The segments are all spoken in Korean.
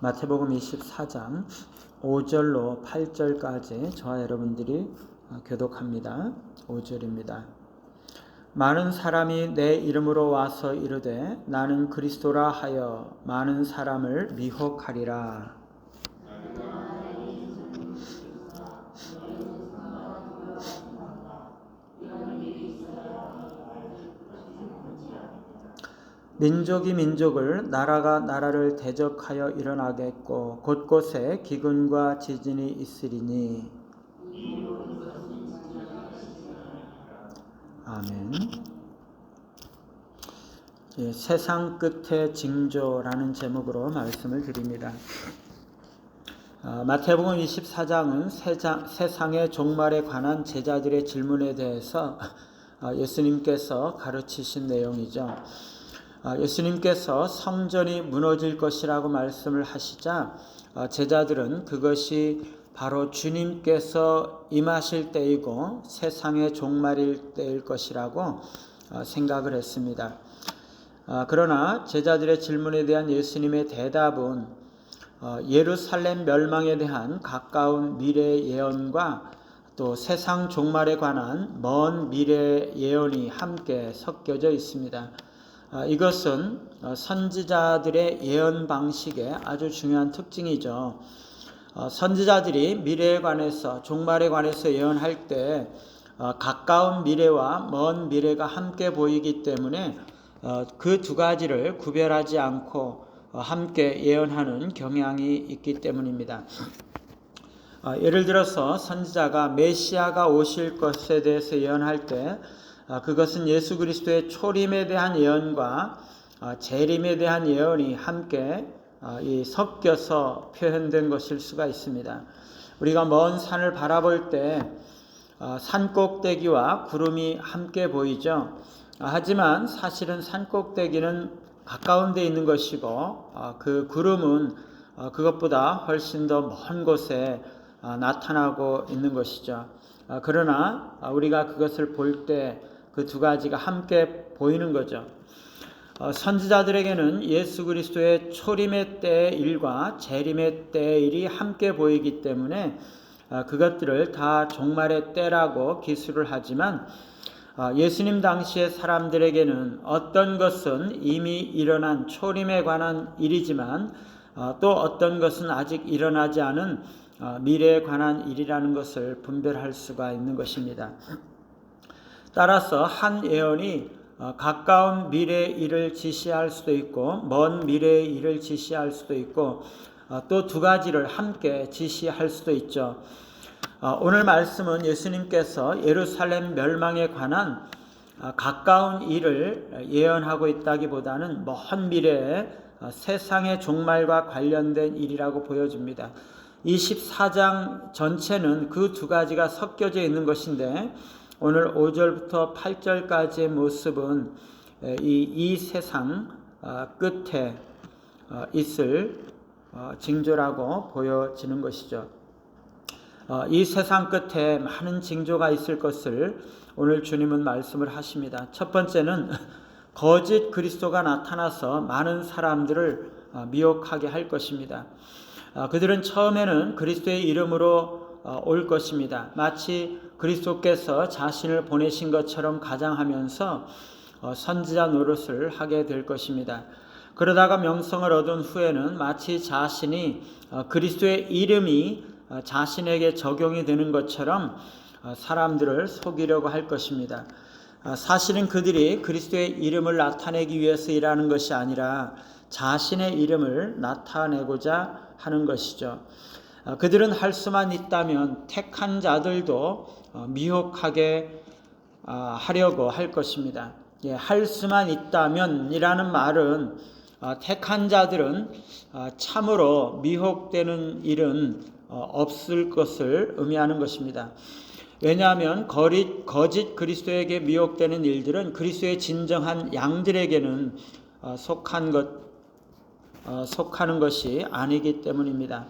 마태복음 24장 5절로 8절까지 저와 여러분들이 교독합니다. 5절입니다. 많은 사람이 내 이름으로 와서 이르되 나는 그리스도라 하여 많은 사람을 미혹하리라. 민족이 민족을, 나라가 나라를 대적하여 일어나겠고 곳곳에 기근과 지진이 있으리니. 아멘. 세상 끝의 징조라는 제목으로 말씀을 드립니다. 마태복음 24장은 세상의 종말에 관한 제자들의 질문에 대해서 예수님께서 가르치신 내용이죠. 예수님께서 성전이 무너질 것이라고 말씀을 하시자 제자들은 그것이 바로 주님께서 임하실 때이고 세상의 종말일 때일 것이라고 생각을 했습니다. 그러나 제자들의 질문에 대한 예수님의 대답은 예루살렘 멸망에 대한 가까운 미래 예언과 또 세상 종말에 관한 먼 미래 예언이 함께 섞여져 있습니다. 이것은 선지자들의 예언 방식의 아주 중요한 특징이죠. 선지자들이 미래에 관해서, 종말에 관해서 예언할 때 가까운 미래와 먼 미래가 함께 보이기 때문에 그 두 가지를 구별하지 않고 함께 예언하는 경향이 있기 때문입니다. 예를 들어서 선지자가 메시아가 오실 것에 대해서 예언할 때 그것은 예수 그리스도의 초림에 대한 예언과 재림에 대한 예언이 함께 섞여서 표현된 것일 수가 있습니다. 우리가 먼 산을 바라볼 때 산꼭대기와 구름이 함께 보이죠. 하지만 사실은 산꼭대기는 가까운 데 있는 것이고 그 구름은 그것보다 훨씬 더 먼 곳에 나타나고 있는 것이죠. 그러나 우리가 그것을 볼 때 그 두 가지가 함께 보이는 거죠. 선지자들에게는 예수 그리스도의 초림의 때의 일과 재림의 때의 일이 함께 보이기 때문에 그것들을 다 종말의 때라고 기술을 하지만 예수님 당시의 사람들에게는 어떤 것은 이미 일어난 초림에 관한 일이지만 또 어떤 것은 아직 일어나지 않은 미래에 관한 일이라는 것을 분별할 수가 있는 것입니다. 따라서 한 예언이 가까운 미래의 일을 지시할 수도 있고 먼 미래의 일을 지시할 수도 있고 또 두 가지를 함께 지시할 수도 있죠. 오늘 말씀은 예수님께서 예루살렘 멸망에 관한 가까운 일을 예언하고 있다기보다는 먼 미래에 세상의 종말과 관련된 일이라고 보여집니다. 24장 전체는 그 두 가지가 섞여져 있는 것인데 오늘 5절부터 8절까지의 모습은 이 세상 끝에 있을 징조라고 보여지는 것이죠. 이 세상 끝에 많은 징조가 있을 것을 오늘 주님은 말씀을 하십니다. 첫 번째는 거짓 그리스도가 나타나서 많은 사람들을 미혹하게 할 것입니다. 그들은 처음에는 그리스도의 이름으로 올 것입니다. 마치 그리스도께서 자신을 보내신 것처럼 가장하면서 선지자 노릇을 하게 될 것입니다. 그러다가 명성을 얻은 후에는 마치 자신이 그리스도의 이름이 자신에게 적용이 되는 것처럼 사람들을 속이려고 할 것입니다. 사실은 그들이 그리스도의 이름을 나타내기 위해서 일하는 것이 아니라 자신의 이름을 나타내고자 하는 것이죠. 그들은 할 수만 있다면 택한 자들도 미혹하게 하려고 할 것입니다. 할 수만 있다면 이라는 말은 택한 자들은 참으로 미혹되는 일은 없을 것을 의미하는 것입니다. 왜냐하면 거짓 그리스도에게 미혹되는 일들은 그리스도의 진정한 양들에게는 속하는 것이 아니기 때문입니다.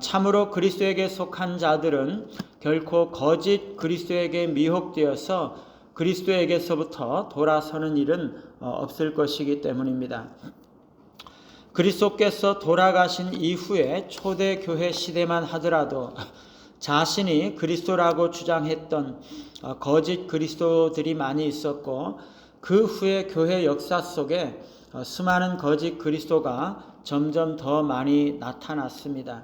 참으로 그리스도에게 속한 자들은 결코 거짓 그리스도에게 미혹되어서 그리스도에게서부터 돌아서는 일은 없을 것이기 때문입니다. 그리스도께서 돌아가신 이후에 초대교회 시대만 하더라도 자신이 그리스도라고 주장했던 거짓 그리스도들이 많이 있었고, 그 후에 교회 역사 속에 수많은 거짓 그리스도가 점점 더 많이 나타났습니다.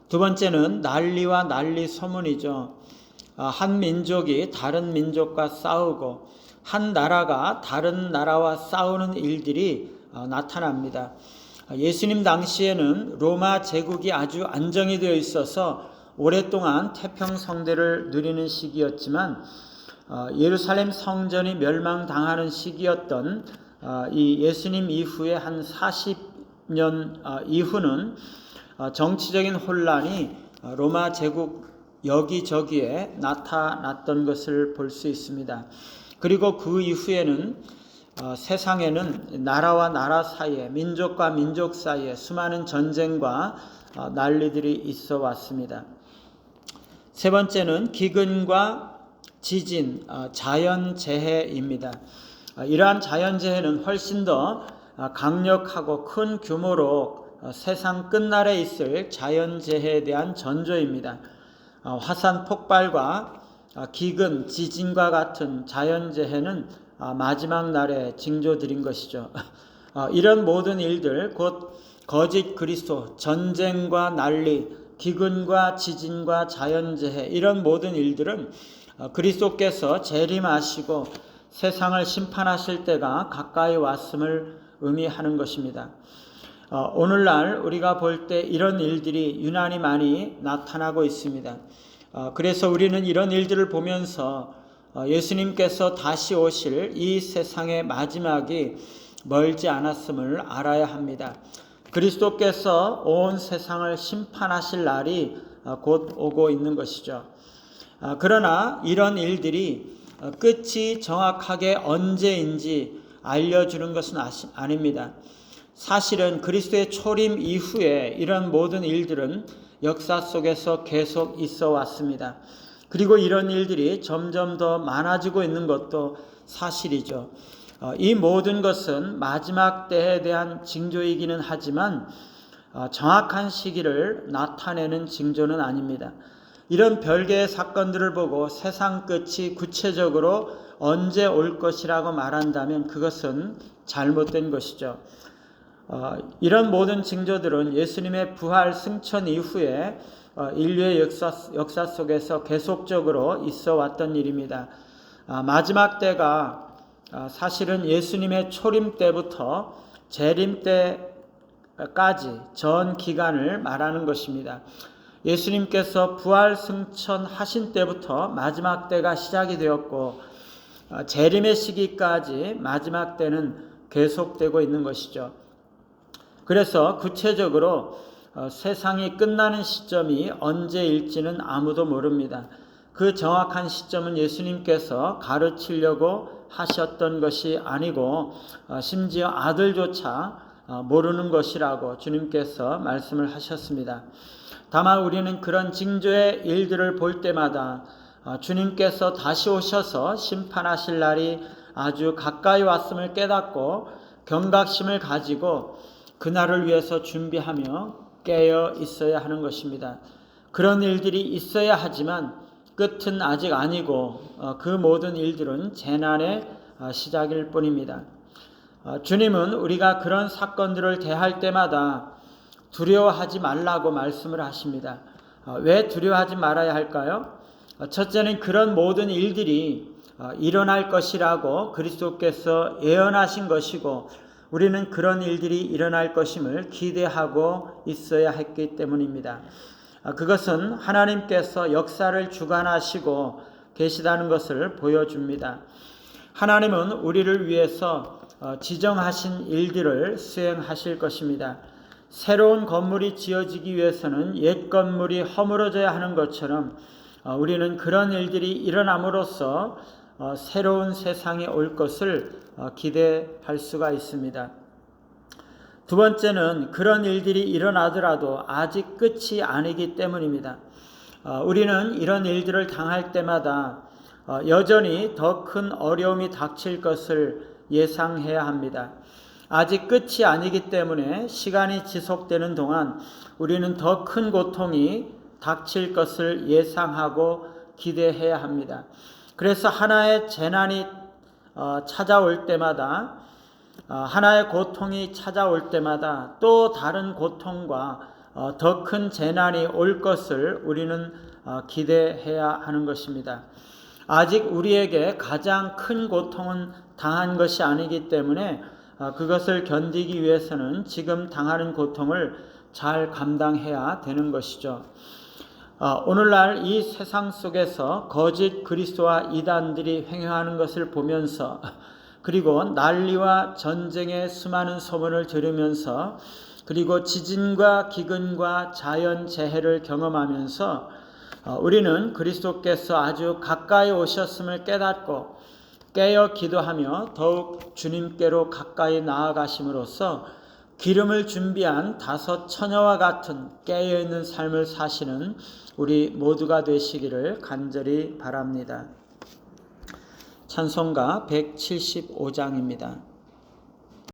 두 번째는 난리와 난리 소문이죠. 한 민족이 다른 민족과 싸우고 한 나라가 다른 나라와 싸우는 일들이 나타납니다. 예수님 당시에는 로마 제국이 아주 안정이 되어 있어서 오랫동안 태평성대를 누리는 시기였지만, 예루살렘 성전이 멸망당하는 시기였던 이 예수님 이후에 한 40년 이후는 정치적인 혼란이 로마 제국 여기저기에 나타났던 것을 볼 수 있습니다. 그리고 그 이후에는 세상에는 나라와 나라 사이에, 민족과 민족 사이에 수많은 전쟁과 난리들이 있어 왔습니다. 세 번째는 기근과 지진, 자연재해입니다. 이러한 자연재해는 훨씬 더 강력하고 큰 규모로 세상 끝날에 있을 자연재해에 대한 전조입니다. 화산 폭발과 기근, 지진과 같은 자연재해는 마지막 날에 징조드린 것이죠. 이런 모든 일들, 곧 거짓 그리스도, 전쟁과 난리, 기근과 지진과 자연재해, 이런 모든 일들은 그리스도께서 재림하시고 세상을 심판하실 때가 가까이 왔음을 의미하는 것입니다. 오늘날 우리가 볼 때 이런 일들이 유난히 많이 나타나고 있습니다. 그래서 우리는 이런 일들을 보면서 예수님께서 다시 오실 이 세상의 마지막이 멀지 않았음을 알아야 합니다. 그리스도께서 온 세상을 심판하실 날이 곧 오고 있는 것이죠. 그러나 이런 일들이 끝이 정확하게 언제인지 알려주는 것은 아닙니다. 사실은 그리스도의 초림 이후에 이런 모든 일들은 역사 속에서 계속 있어 왔습니다. 그리고 이런 일들이 점점 더 많아지고 있는 것도 사실이죠. 이 모든 것은 마지막 때에 대한 징조이기는 하지만 정확한 시기를 나타내는 징조는 아닙니다. 이런 별개의 사건들을 보고 세상 끝이 구체적으로 언제 올 것이라고 말한다면 그것은 잘못된 것이죠. 이런 모든 징조들은 예수님의 부활 승천 이후에 인류의 역사 속에서 계속적으로 있어 왔던 일입니다. 마지막 때가 사실은 예수님의 초림 때부터 재림 때까지 전 기간을 말하는 것입니다. 예수님께서 부활 승천하신 때부터 마지막 때가 시작이 되었고, 재림의 시기까지 마지막 때는 계속되고 있는 것이죠. 그래서 구체적으로 세상이 끝나는 시점이 언제일지는 아무도 모릅니다. 그 정확한 시점은 예수님께서 가르치려고 하셨던 것이 아니고 심지어 아들조차 모르는 것이라고 주님께서 말씀을 하셨습니다. 다만 우리는 그런 징조의 일들을 볼 때마다 주님께서 다시 오셔서 심판하실 날이 아주 가까이 왔음을 깨닫고 경각심을 가지고 그날을 위해서 준비하며 깨어 있어야 하는 것입니다. 그런 일들이 있어야 하지만 끝은 아직 아니고 그 모든 일들은 재난의 시작일 뿐입니다. 주님은 우리가 그런 사건들을 대할 때마다 두려워하지 말라고 말씀을 하십니다. 왜 두려워하지 말아야 할까요? 첫째는 그런 모든 일들이 일어날 것이라고 그리스도께서 예언하신 것이고, 우리는 그런 일들이 일어날 것임을 기대하고 있어야 했기 때문입니다. 그것은 하나님께서 역사를 주관하시고 계시다는 것을 보여줍니다. 하나님은 우리를 위해서 지정하신 일들을 수행하실 것입니다. 새로운 건물이 지어지기 위해서는 옛 건물이 허물어져야 하는 것처럼 우리는 그런 일들이 일어남으로써 새로운 세상이 올 것을 기대할 수가 있습니다. 두 번째는 그런 일들이 일어나더라도 아직 끝이 아니기 때문입니다. 우리는 이런 일들을 당할 때마다 여전히 더 큰 어려움이 닥칠 것을 예상해야 합니다. 아직 끝이 아니기 때문에 시간이 지속되는 동안 우리는 더 큰 고통이 닥칠 것을 예상하고 기대해야 합니다. 그래서 하나의 재난이 찾아올 때마다, 하나의 고통이 찾아올 때마다 또 다른 고통과 더 큰 재난이 올 것을 우리는 기대해야 하는 것입니다. 아직 우리에게 가장 큰 고통은 당한 것이 아니기 때문에 그것을 견디기 위해서는 지금 당하는 고통을 잘 감당해야 되는 것이죠. 오늘날 이 세상 속에서 거짓 그리스도와 이단들이 횡행하는 것을 보면서, 그리고 난리와 전쟁의 수많은 소문을 들으면서, 그리고 지진과 기근과 자연재해를 경험하면서 우리는 그리스도께서 아주 가까이 오셨음을 깨닫고 깨어 기도하며 더욱 주님께로 가까이 나아가심으로써 기름을 준비한 5 처녀와 같은 깨어있는 삶을 사시는 우리 모두가 되시기를 간절히 바랍니다. 찬송가 175장입니다.